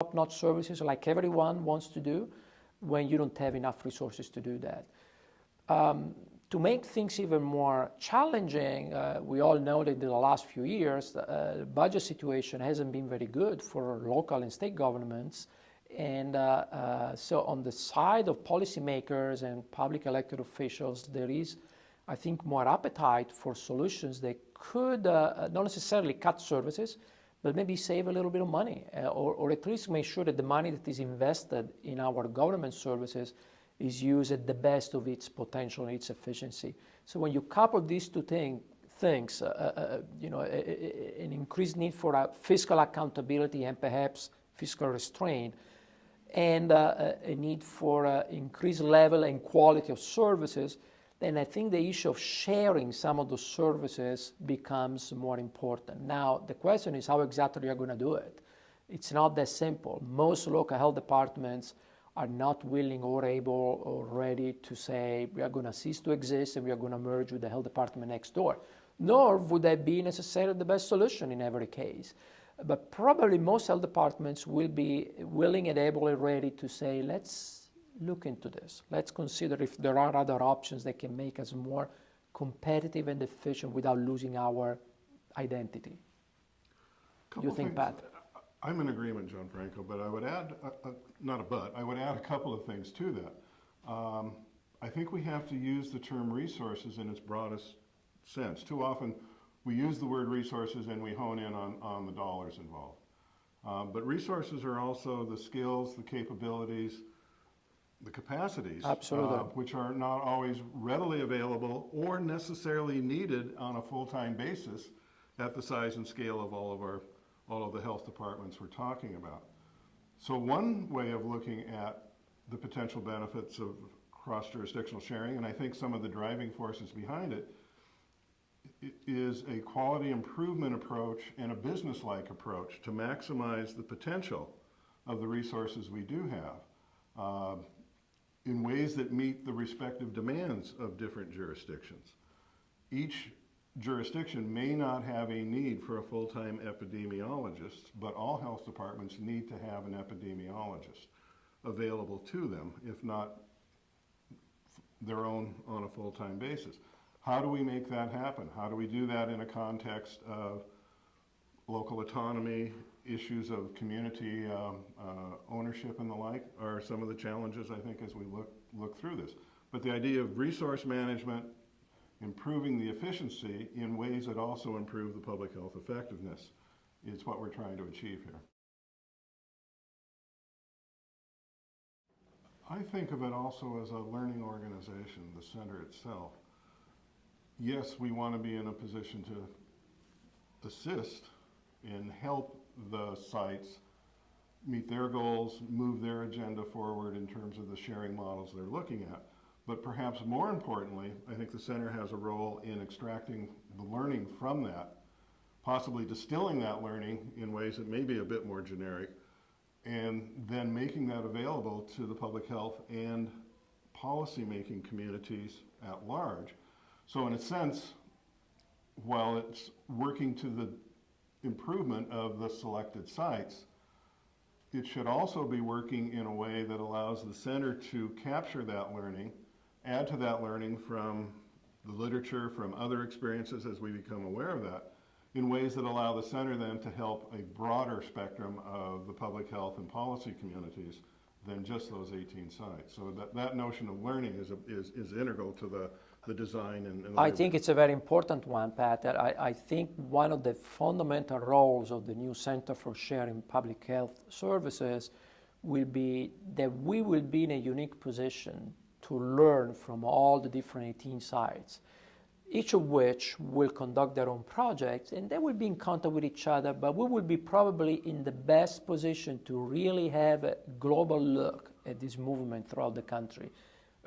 top-notch services like everyone wants to do when you don't have enough resources to do that. To make things even more challenging, we all know that in the last few years, the budget situation hasn't been very good for local and state governments. And so on the side of policymakers and public elected officials, there is, I think, more appetite for solutions that could not necessarily cut services, but maybe save a little bit of money, or at least make sure that the money that is invested in our government services is used at the best of its potential and its efficiency. So when you couple these two things, you know, an increased need for fiscal accountability and perhaps fiscal restraint, and a need for increased level and quality of services, then I think the issue of sharing some of those services becomes more important. Now, the question is how exactly you're going to do it. It's not that simple. Most local health departments are not willing or able or ready to say we are going to cease to exist and we are going to merge with the health department next door. Nor would that be necessarily the best solution in every case. But probably most health departments will be willing and able and ready to say, let's look into this. Let's consider if there are other options that can make us more competitive and efficient without losing our identity. You think, Pat? I'm in agreement, Gianfranco, but I would add, I would add a couple of things to that. I think we have to use the term resources in its broadest sense. Too often we use the word resources and we hone in on the dollars involved. But resources are also the skills, the capabilities, the capacities, which are not always readily available or necessarily needed on a full-time basis at the size and scale of all of the health departments we're talking about. So one way of looking at the potential benefits of cross-jurisdictional sharing, and I think some of the driving forces behind it, is a quality improvement approach and a business-like approach to maximize the potential of the resources we do have in ways that meet the respective demands of different jurisdictions. Each jurisdiction may not have a need for a full-time epidemiologist, but all health departments need to have an epidemiologist available to them, if not their own on a full-time basis. How do we make that happen? How do we do that in a context of local autonomy, issues of community ownership and the like are some of the challenges, I think, as we look through this. But the idea of resource management, improving the efficiency in ways that also improve the public health effectiveness is what we're trying to achieve here. I think of it also as a learning organization, the center itself. Yes, we want to be in a position to assist and help the sites meet their goals, move their agenda forward in terms of the sharing models they're looking at. But perhaps more importantly, I think the center has a role in extracting the learning from that, possibly distilling that learning in ways that may be a bit more generic, and then making that available to the public health and policy-making communities at large. So in a sense, while it's working to the improvement of the selected sites, it should also be working in a way that allows the center to capture that learning, add to that learning from the literature, from other experiences as we become aware of that, in ways that allow the center then to help a broader spectrum of the public health and policy communities than just those 18 sites. So that notion of learning is integral to the design and I think it's a very important one, Pat. I think one of the fundamental roles of the new Center for Sharing Public Health Services will be that we will be in a unique position to learn from all the different 18 sites, each of which will conduct their own projects, and they will be in contact with each other, but we will be probably in the best position to really have a global look at this movement throughout the country,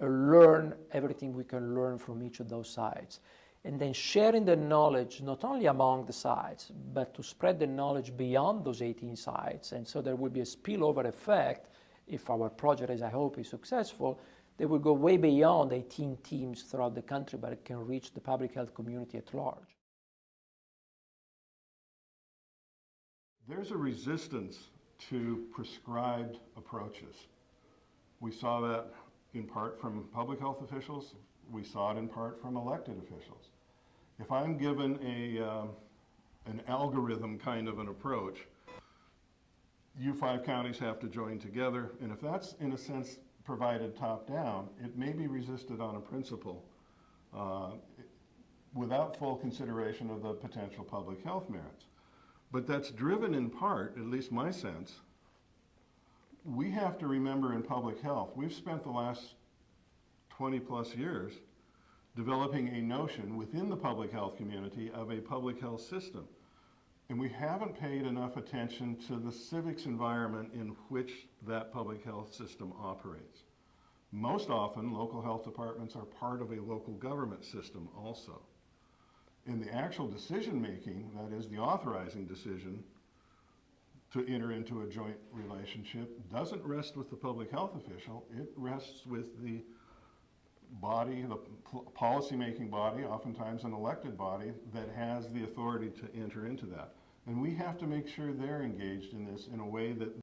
learn everything we can learn from each of those sites, and then sharing the knowledge not only among the sites, but to spread the knowledge beyond those 18 sites. And so there will be a spillover effect if our project, as I hope, is successful. They will go way beyond 18 teams throughout the country, but it can reach the public health community at large. There's a resistance to prescribed approaches. We saw that in part from public health officials. We saw it in part from elected officials. If I'm given an algorithm kind of an approach, you 5 counties have to join together, and if that's in a sense provided top down, it may be resisted on a principle without full consideration of the potential public health merits. But that's driven in part, at least my sense, we have to remember in public health, we've spent the last 20 plus years developing a notion within the public health community of a public health system. And we haven't paid enough attention to the civics environment in which that public health system operates. Most often, local health departments are part of a local government system also. In the actual decision making, that is the authorizing decision to enter into a joint relationship, doesn't rest with the public health official, it rests with the body, the policy-making body, oftentimes an elected body, that has the authority to enter into that. And we have to make sure they're engaged in this in a way that